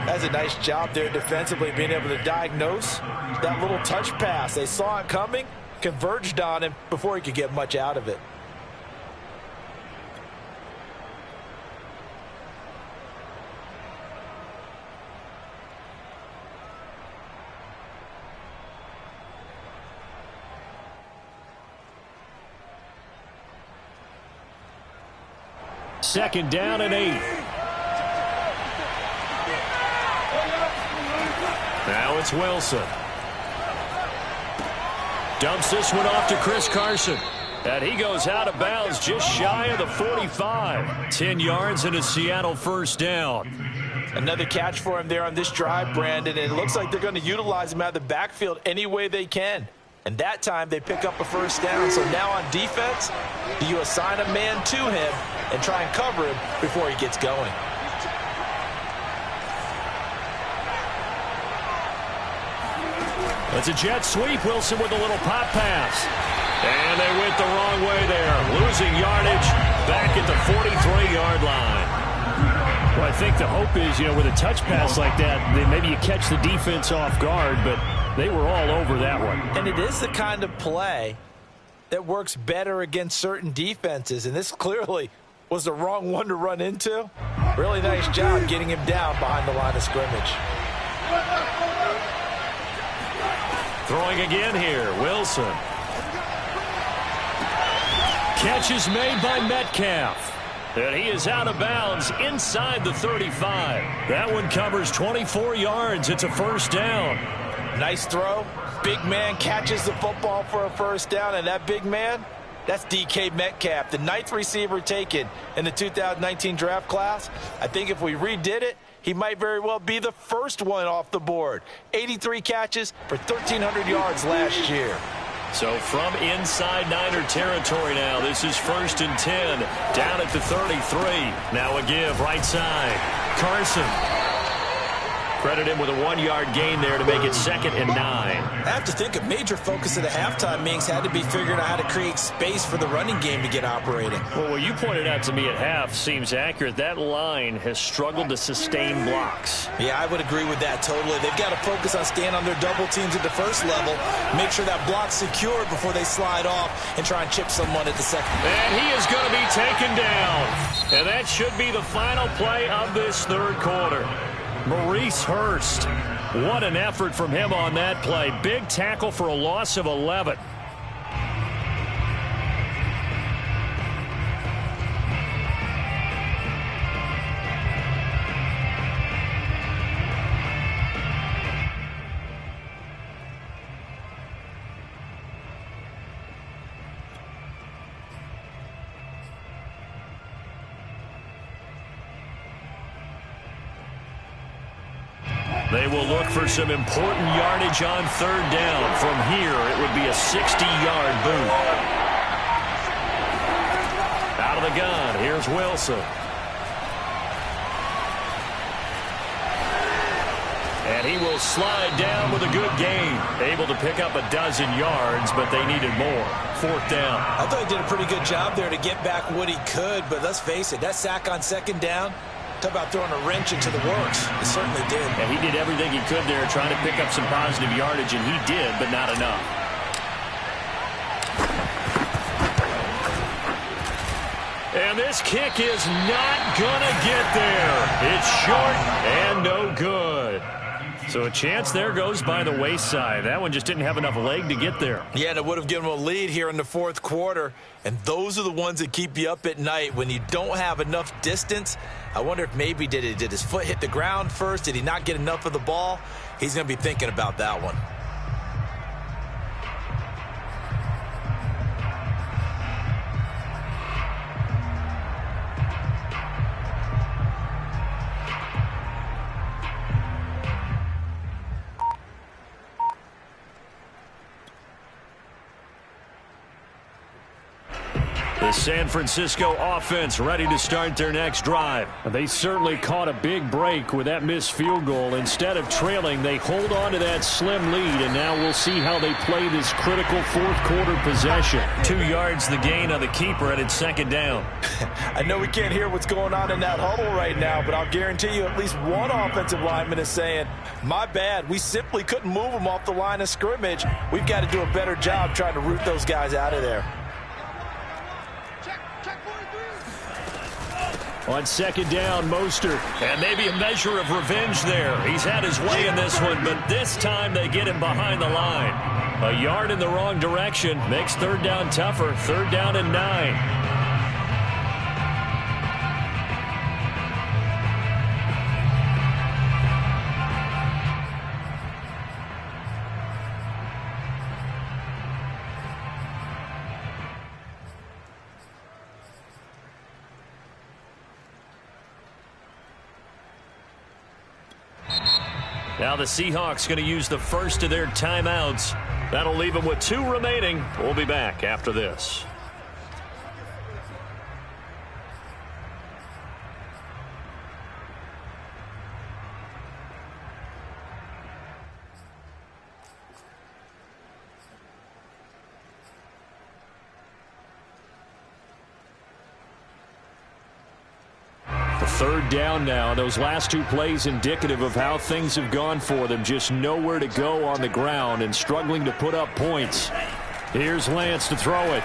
That's a nice job there defensively, being able to diagnose that little touch pass. They saw it coming, converged on him before he could get much out of it. Second down and 8. Now it's Wilson. Dumps this one off to Chris Carson. And he goes out of bounds just shy of the 45. 10 yards and a Seattle first down. Another catch for him there on this drive, Brandon. And it looks like they're going to utilize him out of the backfield any way they can. And that time they pick up a first down. So now on defense, do you assign a man to him and try and cover him before he gets going? It's a jet sweep. Wilson with a little pop pass. And they went the wrong way there. Losing yardage back at the 43-yard line. Well, I think the hope is, with a touch pass like that, maybe you catch the defense off guard, but they were all over that one. And it is the kind of play that works better against certain defenses, and this clearly was the wrong one to run into. Really nice job getting him down behind the line of scrimmage. Throwing again here, Wilson. Catch is made by Metcalf. And he is out of bounds inside the 35. That one covers 24 yards. It's a first down. Nice throw. Big man catches the football for a first down, and that big man, that's DK Metcalf, the 9th receiver taken in the 2019 draft class. I think if we redid it, he might very well be the first one off the board. 83 catches for 1,300 yards last year. So from inside Niner territory now, this is 1st and 10, down at the 33. Now a give, right side. Carson. Credit him with a 1-yard gain there to make it 2nd and 9. I have to think a major focus of the halftime meetings had to be figuring out how to create space for the running game to get operating. Well, what you pointed out to me at half seems accurate. That line has struggled to sustain blocks. Yeah, I would agree with that totally. They've got to focus on staying on their double teams at the first level, make sure that block's secured before they slide off and try and chip someone at the second. And he is going to be taken down. And that should be the final play of this third quarter. Maurice Hurst. What an effort from him on that play. Big tackle for a loss of 11. They will look for some important yardage on third down. From here, it would be a 60-yard boot. Out of the gun, here's Wilson. And he will slide down with a good gain. Able to pick up a dozen yards, but they needed more. Fourth down. I thought he did a pretty good job there to get back what he could, but let's face it, that sack on second down, talk about throwing a wrench into the works. It certainly did. And he did everything he could there, trying to pick up some positive yardage, and he did, but not enough. And this kick is not going to get there. It's short and no good. So a chance there goes by the wayside. That one just didn't have enough leg to get there. Yeah, and it would have given him a lead here in the fourth quarter. And those are the ones that keep you up at night when you don't have enough distance. I wonder if maybe did his foot hit the ground first? Did he not get enough of the ball? He's going to be thinking about that one. The San Francisco offense ready to start their next drive. They certainly caught a big break with that missed field goal. Instead of trailing, they hold on to that slim lead, and now we'll see how they play this critical fourth quarter possession. 2 yards the gain on the keeper, and it's second down. I know we can't hear what's going on in that huddle right now, but I'll guarantee you at least one offensive lineman is saying, my bad, we simply couldn't move them off the line of scrimmage. We've got to do a better job trying to root those guys out of there. On second down, Mostert. And maybe a measure of revenge there. He's had his way in this one, but this time they get him behind the line. A yard in the wrong direction makes third down tougher. Third down and 9. Now the Seahawks going to use the first of their timeouts. That'll leave them with 2 remaining. We'll be back after this. Third down now. Those last 2 plays indicative of how things have gone for them. Just nowhere to go on the ground and struggling to put up points. Here's Lance to throw it.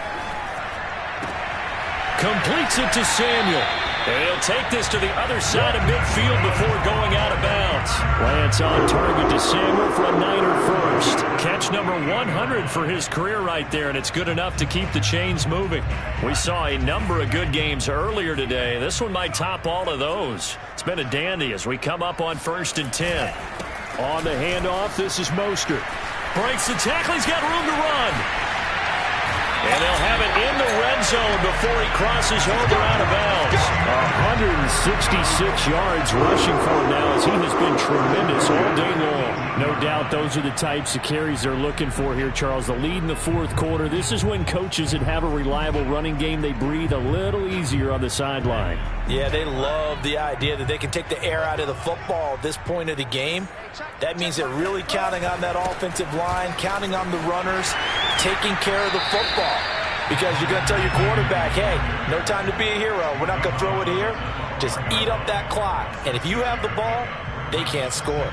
Completes it to Samuel. And he'll take this to the other side of midfield before going out of bounds. Lance on target to Samuel for a Niner first. Catch number 100 for his career right there, and it's good enough to keep the chains moving. We saw a number of good games earlier today. This one might top all of those. It's been a dandy as we come up on 1st and 10. On the handoff, this is Mostert. Breaks the tackle. He's got room to run. And they'll have it in the red zone before he crosses over out of bounds. 166 yards rushing for him now as he has been tremendous all day long. No doubt those are the types of carries they're looking for here, Charles. The lead in the fourth quarter. This is when coaches that have a reliable running game, they breathe a little easier on the sideline. Yeah, they love the idea that they can take the air out of the football at this point of the game. That means they're really counting on that offensive line, counting on the runners, taking care of the football. Because you're going to tell your quarterback, hey, no time to be a hero. We're not going to throw it here. Just eat up that clock. And if you have the ball, they can't score.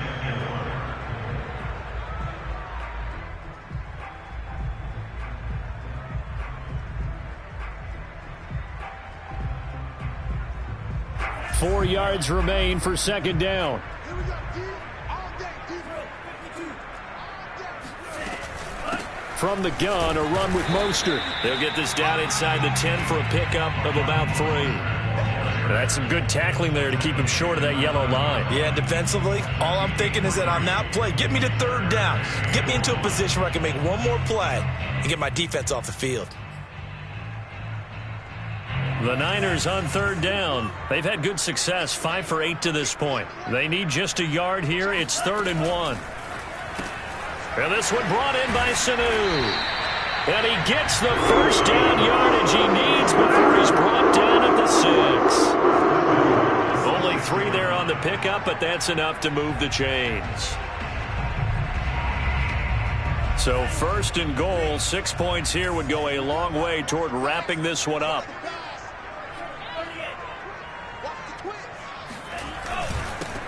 Four yards remain for second down. From the gun, a run with Mostert. They'll get this down inside the 10 for a pickup of about 3. That's some good tackling there to keep him short of that yellow line. Yeah, defensively, all I'm thinking is that on that play, get me to third down. Get me into a position where I can make one more play and get my defense off the field. The Niners on third down. They've had good success, 5 for 8 to this point. They need just a yard here. It's 3rd and 1. And this one brought in by Sanu. And he gets the first down yardage he needs before he's brought down at the 6. Only 3 there on the pickup, but that's enough to move the chains. So 1st and goal, 6 points here would go a long way toward wrapping this one up.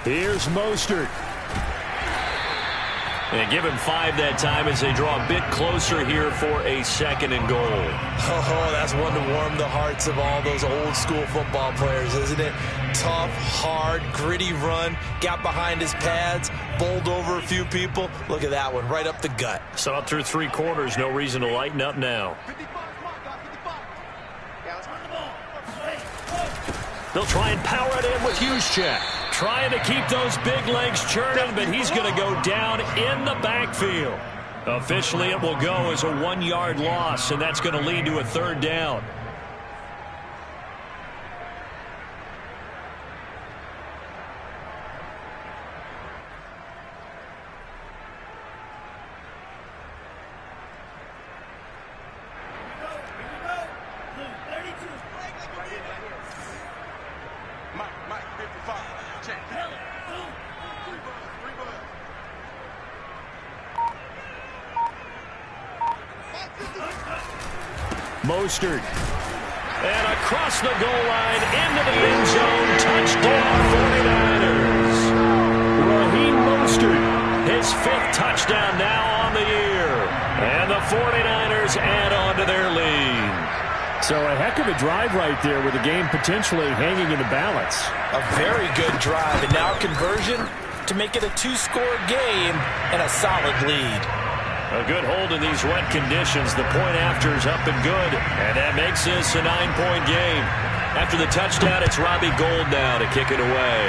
Here's Mostert. And give him 5 that time as they draw a bit closer here for a 2nd and goal. Oh, that's one to warm the hearts of all those old school football players, isn't it? Tough, hard, gritty run. Got behind his pads, bowled over a few people. Look at that one, right up the gut. So up through 3 quarters, no reason to lighten up now. They'll try and power it in with Juszczyk. Trying to keep those big legs churning, but he's going to go down in the backfield. Officially, it will go as a 1-yard loss, and that's going to lead to a 3rd down. Mostert. And across the goal line into the end zone. Touchdown 49ers. Raheem Mostert, his 5th touchdown now on the year. And the 49ers add on to their lead. So a heck of a drive right there with the game potentially hanging in the balance. A very good drive, and now conversion to make it a 2-score game and a solid lead. A good hold in these wet conditions. The point after is up and good, and that makes this a 9-point game. After the touchdown, it's Robbie Gould now to kick it away.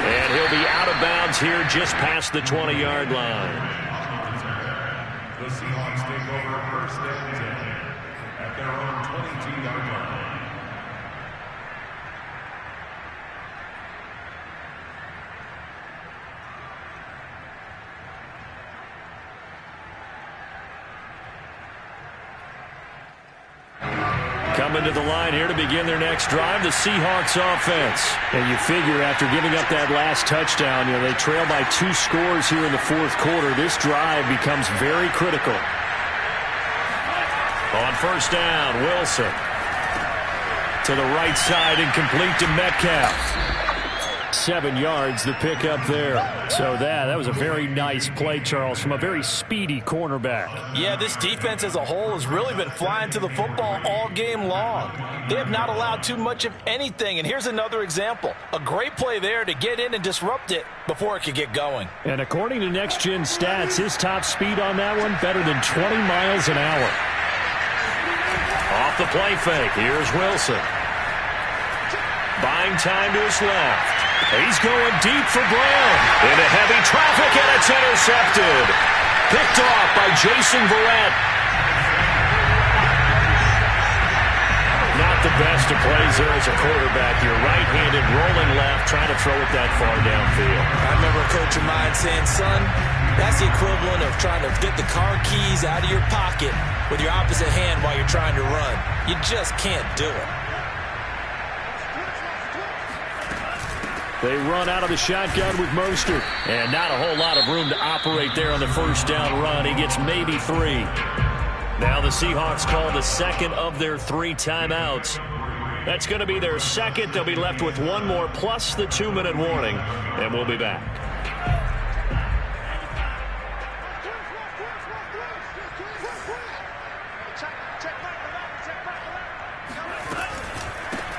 And he'll be out of bounds here just past the 20-yard line. The Seahawks take over 1st and 10 at their own 22-yard line. Coming to the line here to begin their next drive, the Seahawks offense. And you figure after giving up that last touchdown, they trail by 2 scores here in the 4th quarter. This drive becomes very critical. On 1st down, Wilson. To the right side and complete to Metcalf. 7 yards, the pickup there. So that was a very nice play, Charles, from a very speedy cornerback. Yeah, this defense as a whole has really been flying to the football all game long. They have not allowed too much of anything, and here's another example. A great play there to get in and disrupt it before it could get going. And according to Next Gen Stats, his top speed on that one, better than 20 miles an hour. Off the play fake, here's Wilson. Buying time to his left. He's going deep for Brown. Into heavy traffic, and it's intercepted. Picked off by Jason Verrett. Not the best of plays there as a quarterback. You're right-handed, rolling left, trying to throw it that far downfield. I remember a coach of mine saying, son, that's the equivalent of trying to get the car keys out of your pocket with your opposite hand while you're trying to run. You just can't do it. They run out of the shotgun with Mostert. And not a whole lot of room to operate there on the 1st down run. He gets maybe 3. Now the Seahawks call the 2nd of their 3 timeouts. That's going to be their 2nd. They'll be left with 1 more plus the 2-minute warning. And we'll be back.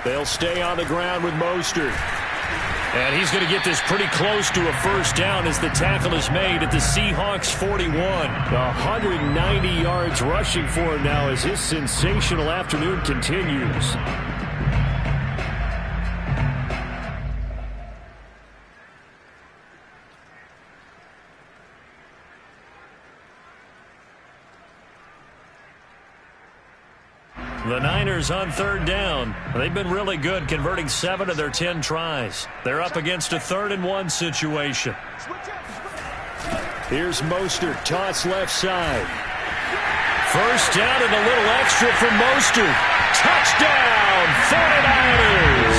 They'll stay on the ground with Mostert. And he's going to get this pretty close to a 1st down as the tackle is made at the Seahawks 41. 190 yards rushing for him now as his sensational afternoon continues. The Niners on third down. They've been really good, converting 7 of their 10 tries. They're up against a 3rd-and-1 situation. Here's Mostert, toss left side. First down and a little extra for Mostert. Touchdown, 49ers!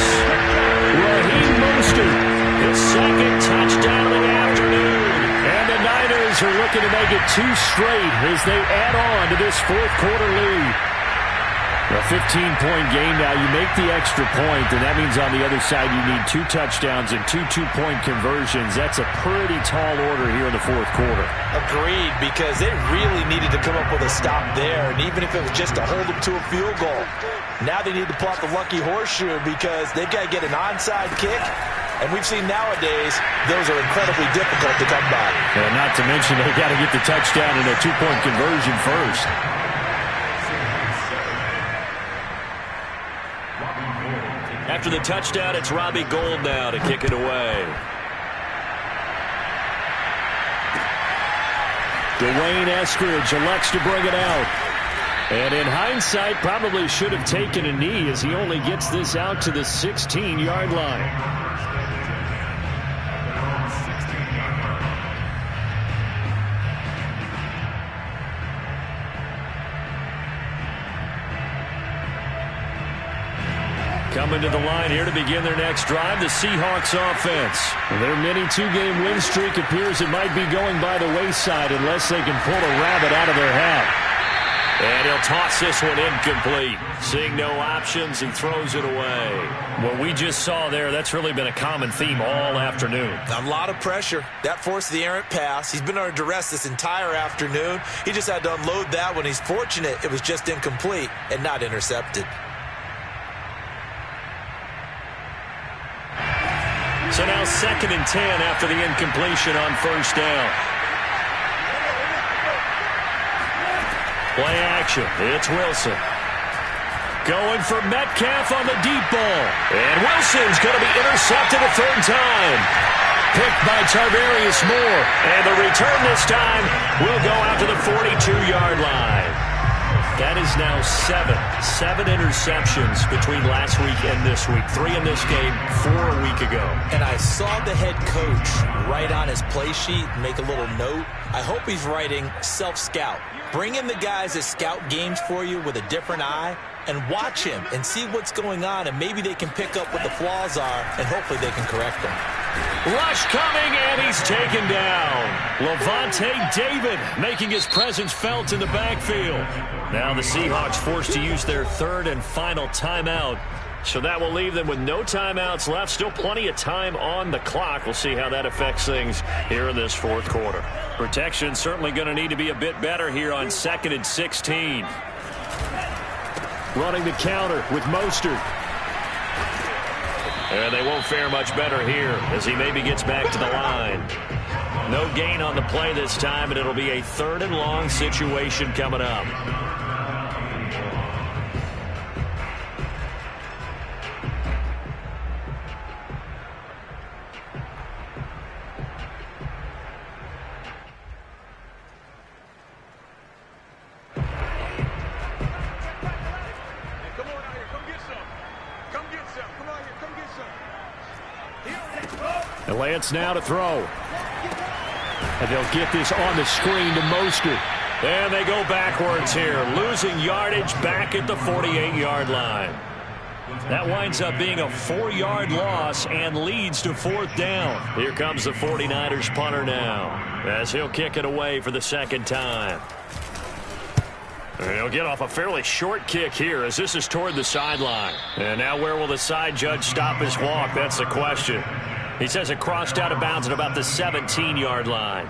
Raheem Mostert, his 2nd touchdown of the afternoon. And the Niners are looking to make it 2 straight as they add on to this 4th quarter lead. A 15-point game now. You make the extra point, and that means on the other side you need 2 touchdowns and 2 two-point conversions. That's a pretty tall order here in the 4th quarter. Agreed, because they really needed to come up with a stop there, and even if it was just to hold them to a field goal. Now they need to pull out the lucky horseshoe because they've got to get an onside kick, and we've seen nowadays those are incredibly difficult to come by. And not to mention they've got to get the touchdown and a 2-point conversion first. After the touchdown, it's Robbie Gould now to kick it away. Dwayne Eskridge elects to bring it out. And in hindsight, probably should have taken a knee as he only gets this out to the 16-yard line. Coming to the line here to begin their next drive, the Seahawks offense. Their mini 2-game win streak appears it might be going by the wayside unless they can pull a rabbit out of their hat. And he'll toss this one incomplete. Seeing no options, he throws it away. What we just saw there, that's really been a common theme all afternoon. A lot of pressure. That forced the errant pass. He's been under duress this entire afternoon. He just had to unload that one. He's fortunate it was just incomplete and not intercepted. So now 2nd and 10 after the incompletion on first down. Play action. It's Wilson. Going for Metcalf on the deep ball. And Wilson's going to be intercepted a 3rd time. Picked by Tarvarius Moore. And the return this time will go out to the 42-yard line. That is now 7 interceptions between last week and this week. 3 in this game, 4 a week ago. And I saw the head coach write on his play sheet, make a little note. I hope he's writing self-scout. Bring in the guys that scout games for you with a different eye and watch him and see what's going on, and maybe they can pick up what the flaws are, and hopefully they can correct them. Rush coming, and he's taken down. Lavonte David making his presence felt in the backfield. Now the Seahawks forced to use their 3rd and final timeout. So that will leave them with no timeouts left. Still plenty of time on the clock. We'll see how that affects things here in this 4th quarter. Protection certainly going to need to be a bit better here on 2nd and 16. Running the counter with Mostert. And they won't fare much better here as he maybe gets back to the line. No gain on the play this time, and it'll be a 3rd and long situation coming up. And Lance now to throw. And they'll get this on the screen to Mostert. And they go backwards here, losing yardage back at the 48-yard line. That winds up being a 4-yard loss and leads to 4th down. Here comes the 49ers punter now as he'll kick it away for the 2nd time. And he'll get off a fairly short kick here as this is toward the sideline. And now where will the side judge stop his walk? That's the question. He says it crossed out of bounds at about the 17-yard line.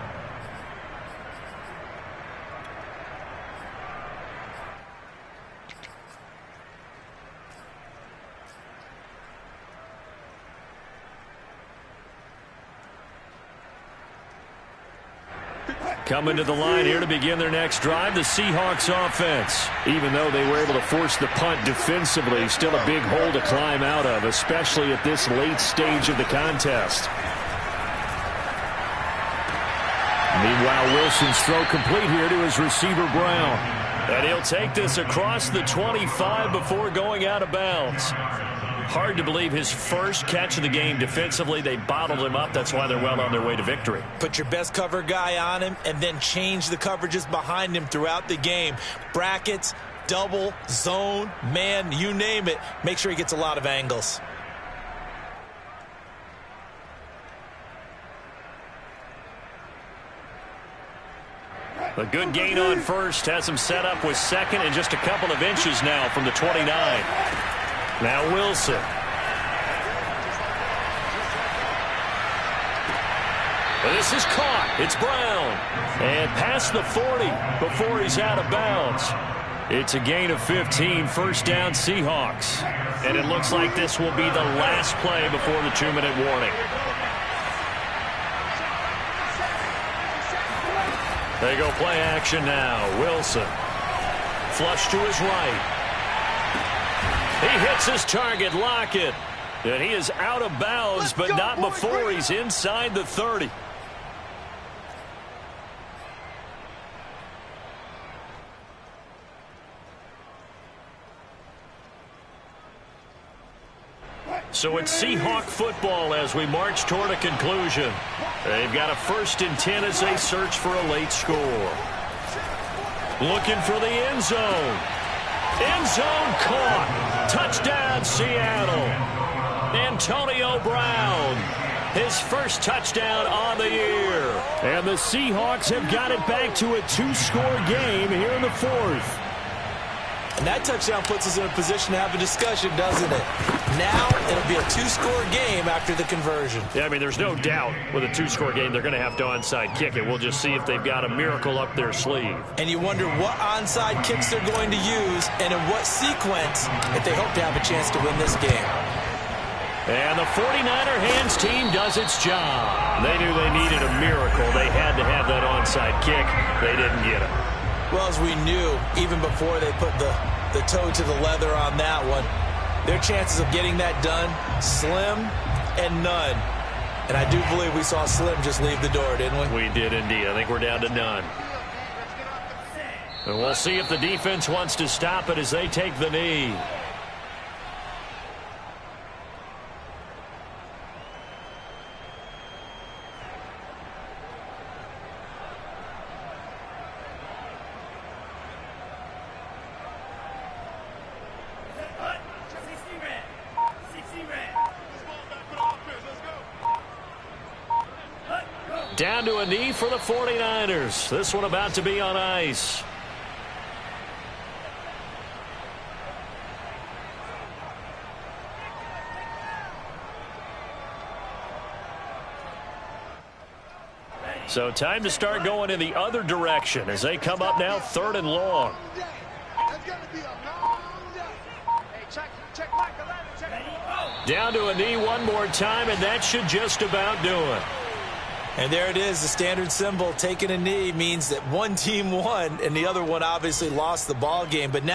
Coming to the line here to begin their next drive, the Seahawks offense. Even though they were able to force the punt defensively, still a big hole to climb out of, especially at this late stage of the contest. Meanwhile, Wilson's throw complete here to his receiver, Brown. And he'll take this across the 25 before going out of bounds. Hard to believe his first catch of the game defensively. They bottled him up. That's why they're well on their way to victory. Put your best cover guy on him and then change the coverages behind him throughout the game. Brackets, double, zone, man, you name it. Make sure he gets a lot of angles. A good gain on first has him set up with second and just a couple of inches now from the 29. Now Wilson. This is caught. It's Brown. And past the 40 before he's out of bounds. It's a gain of 15, first down Seahawks. And it looks like this will be the last play before the 2-minute warning. They go play action now. Wilson. Flush to his right. He hits his target, Lockett. And he is out of bounds, but not before he's inside the 30. So it's Seahawk football as we march toward a conclusion. They've got a 1st and 10 as they search for a late score. Looking for the end zone. End zone caught. Touchdown, Seattle. Antonio Brown. His first touchdown on the year. And the Seahawks have got it back to a 2-score game here in the 4th. And that touchdown puts us in a position to have a discussion, doesn't it? Now it'll be a 2-score game after the conversion. Yeah, I mean, there's no doubt with a 2-score game they're going to have to onside kick it. We'll just see if they've got a miracle up their sleeve. And you wonder what onside kicks they're going to use and in what sequence if they hope to have a chance to win this game. And the 49er hands team does its job. They knew they needed a miracle. They had to have that onside kick. They didn't get it. Well, as we knew, even before they put the toe to the leather on that one, their chances of getting that done, slim and none. And I do believe we saw Slim just leave the door, didn't we? We did indeed. I think we're down to none. And we'll see if the defense wants to stop it as they take the knee. Down to a knee for the 49ers. This one about to be on ice. So time to start going in the other direction as they come up now 3rd and long. Down to a knee one more time, and that should just about do it. And there it is, the standard symbol. Taking a knee means that one team won and the other one obviously lost the ball game. But now